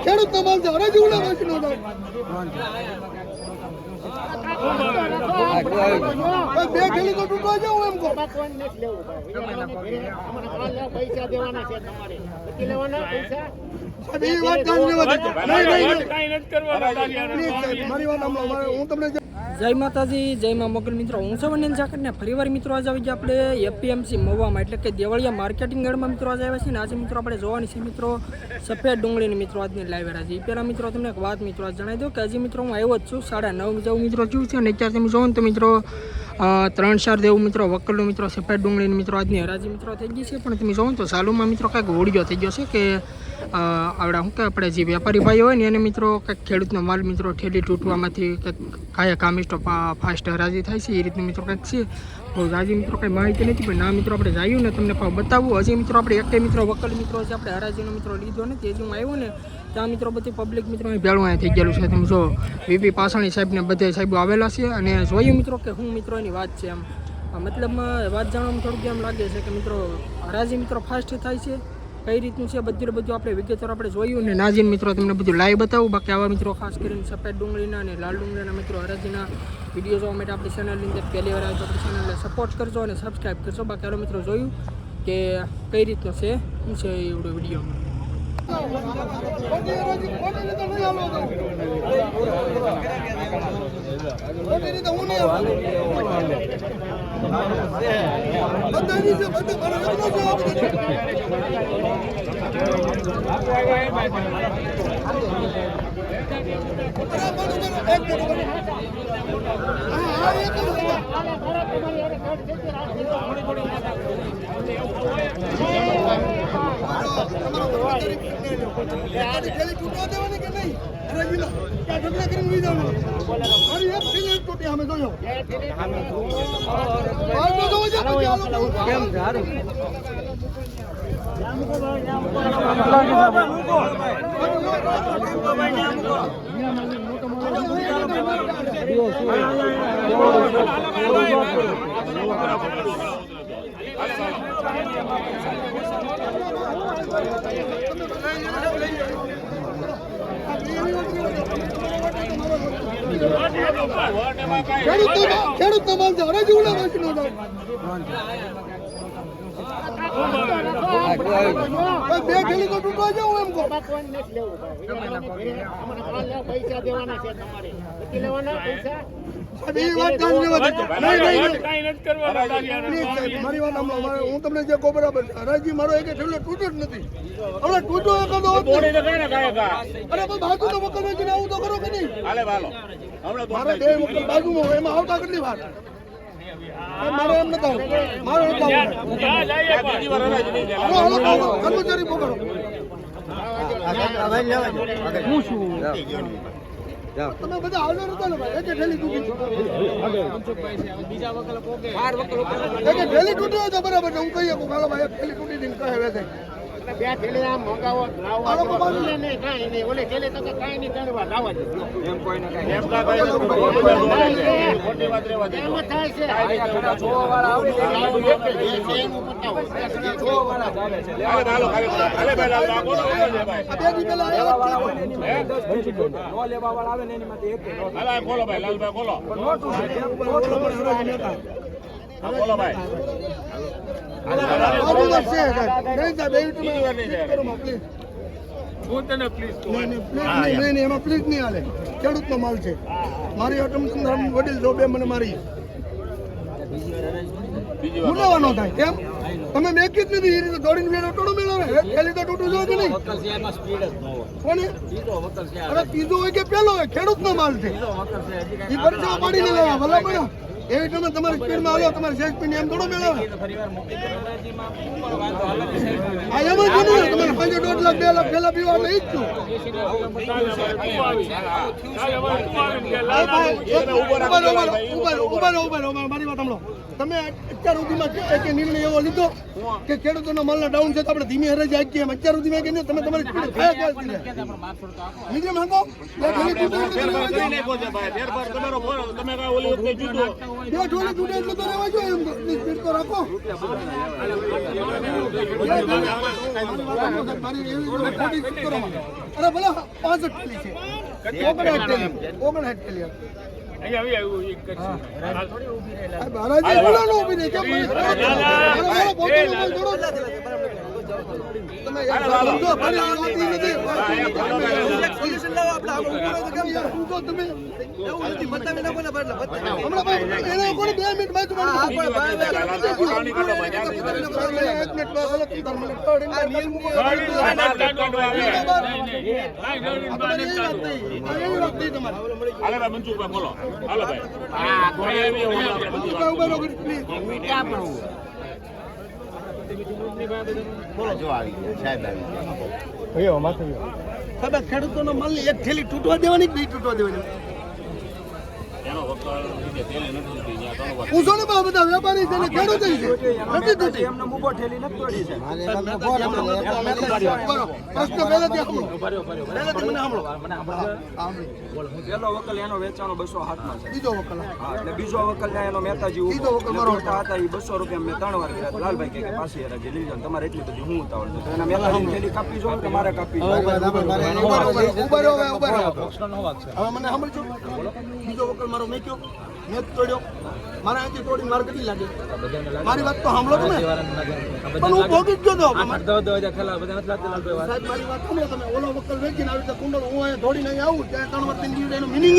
ખેડૂત નો માલ છે હરાજી ઉલા વાંચી નો બે ખેલી તો તૂટવા જાવ એમ કહો પૈસા દેવાના છે તમારે લેવાના પૈસા જય માતાજી, જય મા મોગલ મિત્રો. હું છું વન્યન ઝાકરને ફરીવાર મિત્રો આજે આવી ગયા આપણે એપીએમસી મહુવામાં એટલે કે દેવળિયા માર્કેટિંગ યાર્ડમાં મિત્રો આજે આવ્યા છે ને આજે મિત્રો આપણે જોવાની છે મિત્રો સફેદ ડુંગળીની મિત્રો આજની લાઈવ છે. એ પહેલાં મિત્રો તમને એક વાત મિત્રો આજ જણાવી દઉં કે હજી મિત્રો હું આવ્યો જ છું 9:30 જેવું મિત્રો થયું છે અને અત્યારે તમે જોવો ને તો મિત્રો 3-4 જેવું મિત્રો વકલનું મિત્રો સફેદ ડુંગળીની મિત્રો આજની હરાજી મિત્રો થઈ ગઈ છે. પણ તમે જોવો તો ચાલુમાં મિત્રો કાંઈક હોડિયો થઈ ગયો છે કે આવડા શું કે આપણે જે વેપારી ભાઈઓ હોય ને એને મિત્રો કંઈક ખેડૂતનો માલ મિત્રો ઠેલી તૂટવામાંથી કંઈક કાયા કામિસ્ટો ફાસ્ટ હરાજી થાય છે એ રીતનું મિત્રો કંઈક છે. બહુ હજી મિત્રો કંઈ માહિતી નથી પણ ના મિત્રો આપણે જઈએ ને તમને બતાવવું. હજી મિત્રો આપણે એક મિત્રો વકલ મિત્રો છે આપણે હરાજીનો મિત્રો લીધો ને તે હજી હું આવ્યો ને ત્યાં મિત્રો બધી પબ્લિક મિત્રો અહીં ભેળું અહીંયા થઈ ગયેલું છે. તમે જો વીપી પાસાણી સાહેબને બધા સાહેબો આવેલા છે અને જોયું મિત્રો કે હું મિત્રો એની વાત છે એમ મતલબમાં વાત જાણવામાં થોડુંક એમ લાગે છે કે મિત્રો હરાજી મિત્રો ફાસ્ટ થાય છે કઈ રીતનું છે બધું આપણે વિગતવાર આપણે જોયું ને નાજીન મિત્રો તમને બધું લાઈવ બતાવું. બાકી આવા મિત્રો ખાસ કરીને સફેદ ડુંગળીના અને લાલ ડુંગળીના મિત્રો હરાજીના વિડીયો જોવા માટે આપણી ચેનલની અંદર પહેલી વાર આવે તો આપણી ચેનલને સપોર્ટ કરજો અને સબસ્ક્રાઈબ કરજો. બાકી આલો મિત્રો જોયું કે કઈ રીતનો છે શું છે એવડો વિડીયો. ખેડૂત નો માલ છે હરાજી ઉલા વાંચી નો બે ખેલી તો તૂટવા જાવ એમ કહો પૈસા દેવાના છે તમારે લેવાના પૈસા મારી વાત હું તમને જે કહું બરાબર હરાજી મારો એક ઠેલો તૂટો જ નથી. હવે તૂટો એકાદો અરે બાજુ તો વકલ વેચીને આવું તો કરો કે નહીં મારે બે વકલ બાજુમાં હોય એમાં આવતા કેટલી વાર મારે એમ નથી મારે કર્મચારી પકડો હું છું તમે બધા હાલો નતા ને ભાઈ એક ઠેલી તૂટી એક ઠેલી તૂટી હોય તો બરાબર હું કહીએ હાલો ભાઈ એક ઠેલી તૂટી દઈને કહે વેચાય બે થેલી આમ મંગાવો નહીં કાંઈ નહીં ઓલે થેલી તો કાંઈ નહીં કરવા લાવવા દે એમ કોઈ ને કાંઈ એમ થાય છે વાળા આવે ને એની માટે એક બોલો ભાઈ લાલભાઈ બોલો બોલો ભાઈ એમાં પ્લીઝ નહીં હાલે. ખેડૂત નો માલ છે મારી વડીલ જો બે મને મારી મુલાવાનો થાય કેમ તમે મેકી જ નથી એ રીતે દોડીને મેળો ટોળો મેળવે પેલી તો તૂટું જો કે નહીં કોને અરે ત્રીજો હોય કે પેલો હોય ખેડૂત નો માલ છે એ પરીક્ષા પાડીને લેવા ભલા પડ્યો એવી તમે તમારી સ્પીડમાં આવ્યો તમારી સેજ સ્પીડ એમ થોડો મેળવે આ એમ જ બન્યું તમારે 5.5 લાખ 2 લાખ પેલા પીવા એટલે ઈ જ છું ઉભા મારી વાત સાંભળો તમે અત્યાર સુધીમાં કે નિર્ણય એવો લીધો કે ખેડૂતોના માલના ડાઉન છે તો આપણે ધીમી હરાજી આપીએ એમ અત્યાર સુધીમાં કે નહીં તમે તમારી સ્પીડ ખાયા ક્યાં નીચે માંગો બે ઢોલી તૂટે એટલે તો રહેવા જોઈએ એમ સ્પીડ તો રાખો અરે ભલે 65 થેલી છે 59 થેલી ખેડૂતોનો માલ એક થેલી તૂટવા દેવાની કે નહીં તૂટવા દેવાની પૂછો ને બધા વેપારી છે ને ખેડૂત છે નથી તૂટી એમને મુકો ઠેલી નથી તોડી છે પ્રશ્ન પહેલાથી પેલો વકલ એનો વેચાણો 207 માં છે. બીજો વકલ એટલે બીજો વકલ એનો મહેતાજી બીજો વકલ મારો હતા એ 200 રૂપિયા મેં 3 વાર કર્યા. લાલભાઈ કે પાછી હરાજી લઈ જાઓ તમારે એટલી બધી હું ઉતાવળ છે તો એના મહેતાજી થેલી કાપી જો કે મારે કાપી ઉભા હવે મને સાંભળજો બીજો વકલ મારો મેક્યો મેં તોડ્યો મારા અહીંથી તોડી માર કેટલી લાગે મારી વાત તો સાંભળો તમે પણ હું ભોગી જ ગયો હતો સાહેબ મારી વાત સાંભળો તમે ઓલો વકલ વેચીને આવી રીતે કુંડળ હું અહીંયા દોડીને અહીં આવું ત્યાં 3 વાર 3 દિવસ એનો મિનિંગ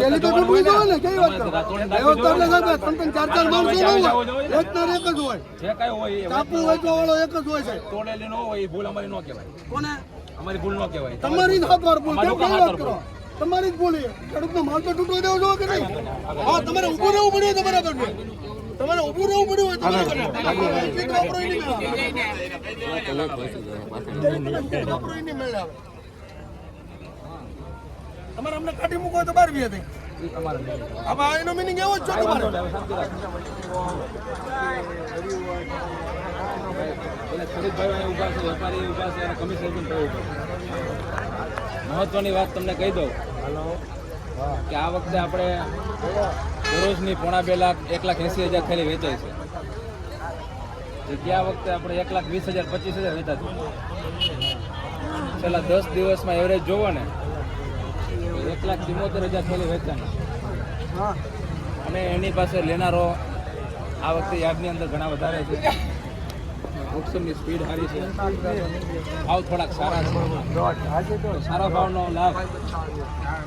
પેલી તો ડૂબી જવાય ને કેવી વાત કરો વ્યવસ્થા એટલે સાહેબ 3-4 માણસો ન હોય એકના એક જ હોય ચાપુ વેચવા વાળો એક જ હોય છે તોડેલી નો હોય ભૂલ અમારી નો કહેવાય. કોને અમારી ભૂલ નો કહેવાય. તમારી જ હાથવાર ભૂલ કેમ કેવી વાત કરો તમારી જ ભૂલી ખેડૂતનો માલ તો તૂટવા દેવો જોઈએ કે નહીં હા તમારે ઊભું રહેવું પડ્યું તો બરાબર છે તમારે ઊભું રહેવું પડ્યું હોય તો બરાબર તમારે અમને કાઢી મૂકો તો 12 હતી હવે એનો મિનિંગ એવો જ છે તમારે મહત્વની વાત તમને કહી દઉં કે આ વખતે આપણે દરરોજની 2.5 લાખ 1,80,000 થેલી વેચાય છે. ગયા વખતે આપણે 1,20,000 25,000 વેચાતું. છેલ્લા 10 દિવસમાં એવરેજ જોવો ને 1,74,000 થેલી વેચાણી અને એની પાસે લેનારો આ વખતે યાર્ડની અંદર ઘણા વધારે છે. ઓક્શનની સ્પીડ સારી છે, ભાવ થોડાક સારા છે, સારા ભાવનો લાભ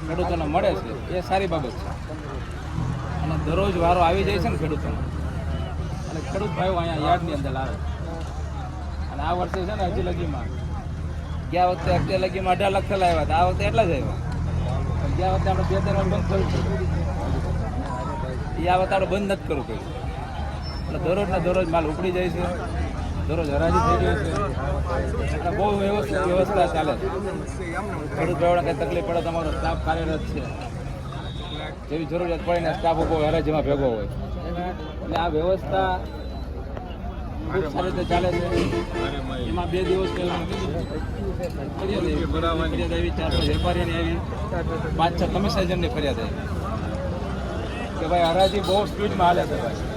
ખેડૂતોને મળે છે એ સારી બાબત છે. અને દરરોજ વારો આવી જાય છે ને ખેડૂતોનો અને ખેડૂત ભાઈઓ અહીંયા યાર્ડની અંદર લાવે. અને આ વર્ષે છે ને હજી લગીમાં ગયા વખતે અત્યારે લગીમાં 18 લાખ થયેલા આવ્યા હતા, આ વખતે એટલા જ આવ્યા. ગયા વખતે આપણે 2-3 વાર બંધ કરવું પડ્યું એ આ વખતે આપણે બંધ નથી કરવું પડ્યું. એટલે દરરોજના દરરોજ માલ ઉપડી જાય છે, દરરોજ હરાજી થઈ ગઈ છે. એટલે બહુ વ્યવસ્થા ચાલે છે. ખેડૂત ભાઈઓને કંઈ તકલીફ પડે તમારો સ્ટાફ કાર્યરત છે, જેવી જરૂરિયાત પડે ને સ્ટાફ ઉભો હરાજીમાં ભેગો હોય. એટલે આ વ્યવસ્થા ખૂબ સારી રીતે ચાલે છે. એમાં 2 દિવસ પહેલાં ફરિયાદ આવી 4-5 વેપારીની આવી, 5-6 કમિશનરની ફરિયાદ આવી કે ભાઈ હરાજી બહુ સ્પીડમાં હાલે છે ભાઈ.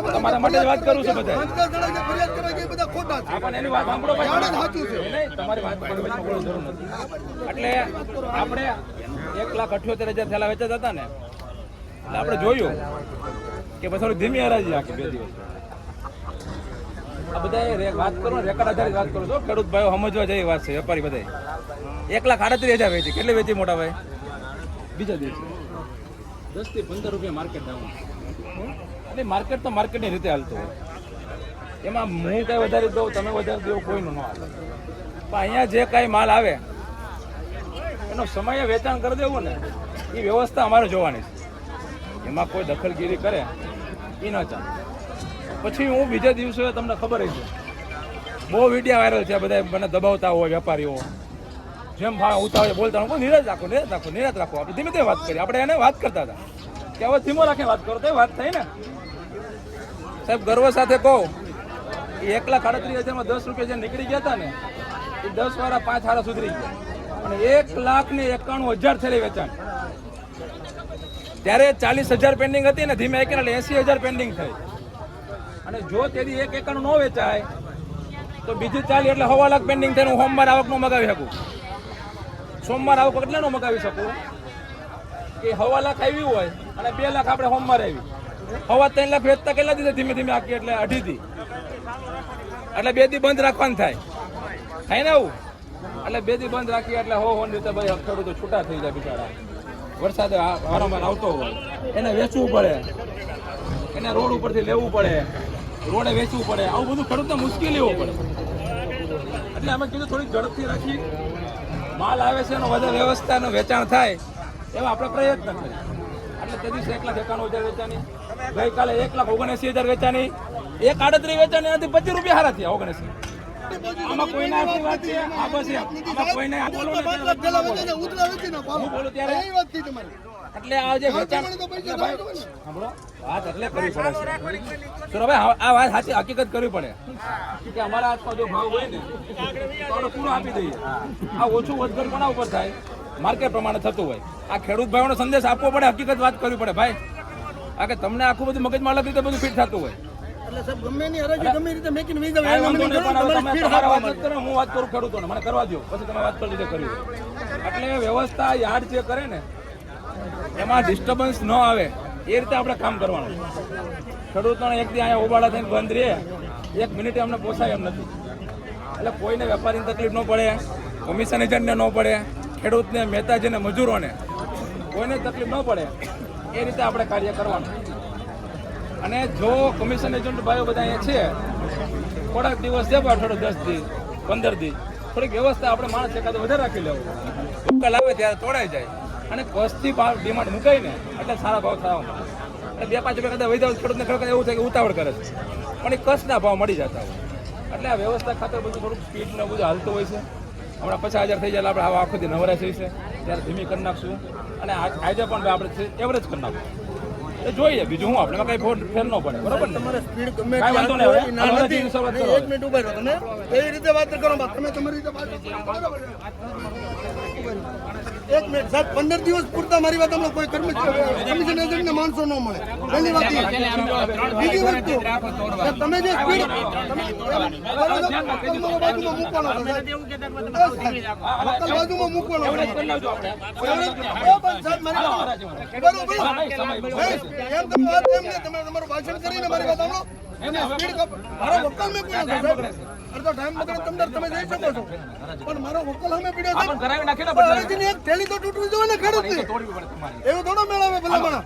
તમારા માટે વાત કરું છું બધા એની વાત સાંભળો તમારી વાત જરૂર નથી. એટલે આપણે 1,78,000 થેલા વેચાતા હતા ને એટલે આપણે જોયું કે પછી થોડી ધીમી હરાજી રાખી 2 દિવસ. આ બધા વાત કરો રેકર્ડ આધારિત વાત કરો છો. ખેડૂત ભાઈઓ સમજવા જેવી વાત છે. વેપારી બધા 1,38,000 વેચી. કેટલી વેચી મોટા ભાઈ? બીજા દિવસે 10 થી 15 રૂપિયા માર્કેટ ડાઉન. એટલે માર્કેટ તો માર્કેટની રીતે હાલતું હોય. એમાં હું કાંઈ વધારી દઉં, તમે વધારી દો, કોઈનું ન હાલે. પણ અહીંયા જે કાંઈ માલ આવે એનો સમયે વેચાણ કરી દેવું ને એ વ્યવસ્થા અમારે જોવાની છે. એમાં કોઈ દખલગીરી કરે એ ન ચાલે. પછી હું બીજા દિવસે તમને ખબર જ છે બહુ વિડીયો વાયરલ છે, બધા મને દબાવતા હોય વેપારીઓ, જેમ ભાવ ઉતાવળે બોલતા હોય. નિરાશ રાખો, નિરાશ રાખો, નિરાશ રાખો. આપણે ધીમે ધીમે વાત કરીએ. આપણે એને વાત કરતા હતા કે હવે ધીમો રાખીને વાત કરો તો વાત થઈ ને. સાહેબ ગર્વ સાથે કહો, એ 1,38,000 10 રૂપિયા જે નીકળી ગયા હતા ને, એ 10 વાળા 5 હારા સુધરી ગયા અને 1,91,000 થયેલી વેચાણ. ત્યારે 40,000 પેન્ડિંગ હતી ને, ધીમે એક 80,000 પેન્ડિંગ થઈ. અને જો તેથી 1 એકર ન વેચાય તો બીજી 40 એટલે 1.25 લાખ પેન્ડિંગ થઈને હું સોમવાર આવક નો મગાવી શકું. સોમવાર આવક એટલે નો મગાવી શકું કે 1.25 લાખ આવી હોય અને 2 લાખ આપણે સોમવાર આવી, 3.25 લાખ વેચતા કેટલા દીધા ધીમે ધીમે આખી, એટલે 2.5 દી, એટલે 2 દી બંધ રાખવાનું થાય ને આવું. એટલે 2 દી બંધ રાખીએ એટલે હો રીતે ભાઈ ખેડૂતો છૂટા થઈ જાય બિચારા. વરસાદ વારંવાર આવતો હોય, એને વેચવું પડે, એને રોડ ઉપરથી લેવું પડે, રોડે વેચવું પડે, આવું બધું ખેડૂતને મુશ્કેલીઓ પડે. એટલે અમે કીધું થોડીક ઝડપથી રાખી, માલ આવે છે એનો વધારે વ્યવસ્થાનું વેચાણ થાય એવા આપણે પ્રયત્ન કરીએ. એટલે તે દિવસે 1,91,000 વેચાણી, ગઈકાલે 1,79,000 વેચાણી, 1,38 વેચાણી, એનાથી 25 રૂપિયા હારા થયા 79. આમાં કોઈને આટલી વાત છે, આ બસ આમાં કોઈને આ બોલો ને હું બોલું ત્યારે. એટલે આ જે વેચાણ સાંભળો, વાત એટલે કરવી પડે છે સુરભાઈ, આ વાત સાચી હકીકત કરવી પડે કે અમારા હાથમાં જો ભાવ હોય ને તો આપણે પૂરો આપી દઈએ. આ ઓછું વધઘટ કોના ઉપર થાય? માર્કેટ પ્રમાણે થતું હોય. આ ખેડૂત ભાઈઓનો સંદેશ આપવો પડે, હકીકત વાત કરવી પડે ભાઈ. આ કે તમને આખું બધું મગજમાં અલગ રીતે બધું ફિટ થતું હોય. એટલે સાહેબ ગમે ની હરાજી ગમે રીતે મેકીને વીજા કાંઈ વાંધો નહીં, પણ હવે તમે તમારા વાત કરો, હું વાત કરું ખેડૂતોને, મને કરવા દો, પછી તમે વાત કરી રીતે કરી. એટલે વ્યવસ્થા યાર્ડ જે કરે ને એમાં ડિસ્ટર્બન્સ ન આવે એ રીતે આપણે કામ કરવાનું. ખેડૂતોને એક દી અહીંયા ઉબાડા થઈને બંધ રહે, 1 મિનિટે અમને પોસાય એમ નથી. એટલે કોઈને વેપારીને તકલીફ ન પડે, કમિશન એજન્ટને ન પડે, ખેડૂતને, મહેતાજીને, મજૂરોને કોઈને તકલીફ ન પડે એ રીતે આપણે કાર્ય કરવાનું. અને જો કમિશન એજન્ટ ભાઈઓ બધા અહીંયા છે, થોડાક દિવસ છે, થોડો 10 દી 15 દી થોડીક વ્યવસ્થા આપણે માણસ એકાદ વધારે રાખી લેવું. ઉપકાલ આવે ત્યારે તોડાઈ જાય અને કસથી ભાવ ડિમાન્ડ મુકાય ને એટલે સારા ભાવ થવા મળે. એટલે 2-5 રૂપિયા કદાચ વૈધા ખેડૂતને ખરેખર એવું થાય કે ઉતાવળ કરે છે, પણ એ કસના ભાવ મળી જતા હોય. એટલે આ વ્યવસ્થા ખાતર બધું થોડુંક સ્પીડને બધું હાલતું હોય છે. હમણાં 50,000 થઈ જાય આપણે આખો દી નવરાશ થઈ છે ત્યારે ધીમી કરી નાખશું. અને આજે પણ આપણે એવરેજ કરી નાખશું. એ જોઈએ બીજું હું આપણે કઈ ફેર ન પડે. બરોબર ને? તમારે સ્પીડ ગમે કાંઈ વાંધો નહીં. હવે ના હવેથી નથી. શરૂઆત કરો. 1 મિનિટ ઉભા રહો. તમે એવી રીતે વાત કરો, તમે તમારી રીતે વાત કરો. બરાબર છે? 1 મિનિટ સાહેબ, 15 દિવસ પૂરતા મારી વાત હમણાં કોઈ કમિશન એજન્ટને માણસો ન મળે. પહેલી વાત એ. બીજી વસ્તુ કે તમે જે સ્પીડ બાજુમાં મૂકવાનો છે, બાજુમાં મૂકવાનો છે. સાહેબ મારી બરોબર એમ તમે વાત એમ નહીં, તમે તમારું ભાષણ કરીને મારી વાત સાંભળો. એને સ્પીડ મારો વકલ મેં પૂરો સાહેબ, અડધો ટાઈમ બગડે તમે જઈ શકો છો, પણ મારો વકલ અમે પીડ્યો પણ કરાવી નાખીને સાહેબ. હવેથી એક થેલી તો તૂટવી જોઈએ ને ખેડૂતની. તોડવી પડે તમારી. એવું થોડો મેળવે ભલે પણ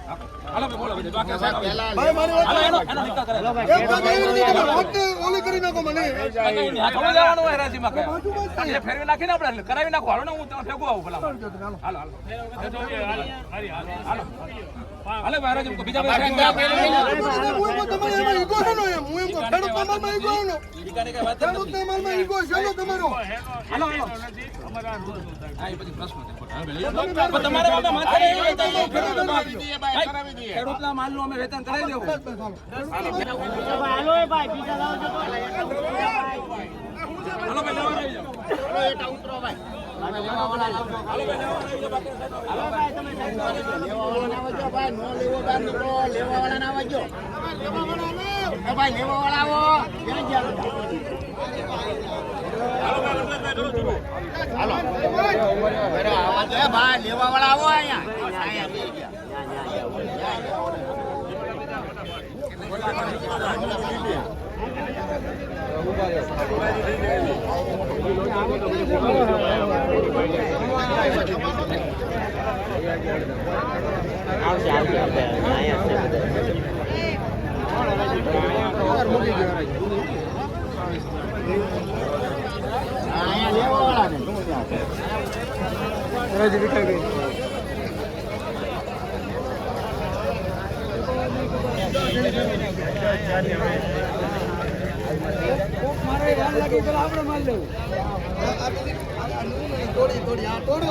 હાલો બોલો બીજું બાકી સાહેબ. ભાઈ મારી વાત હાલો એનો ધક્કા કરે. એમ કાંઈ એવી રીતે તમે વખતે ઓલી કરી નાખો મને. આ થોડું જવાનું હોય રાજીમાં કઈ. એ ફેરવી નાખીને આપણે કરાવી નાખો. હાલો ને હું તમને ભેગું આવું ભલા. હાલો હાલો ભાઈ રાજી બીજા બધા તમારે એમાં ઈગો છે ને એમ. હું એમ કહું ખેડૂતના માલમાં ઈગો છે ને. ખેડૂતના માલમાં ઈગો છે ને તમારો. હાલો હા એ પછી પ્રશ્ન છે. તમારે બધા માથે ખેડૂતના માલનું અમે વેતન કરાવી દેવું. હાલો ભાઈ લેવા આવી જાઓ. તોડી આ તોડો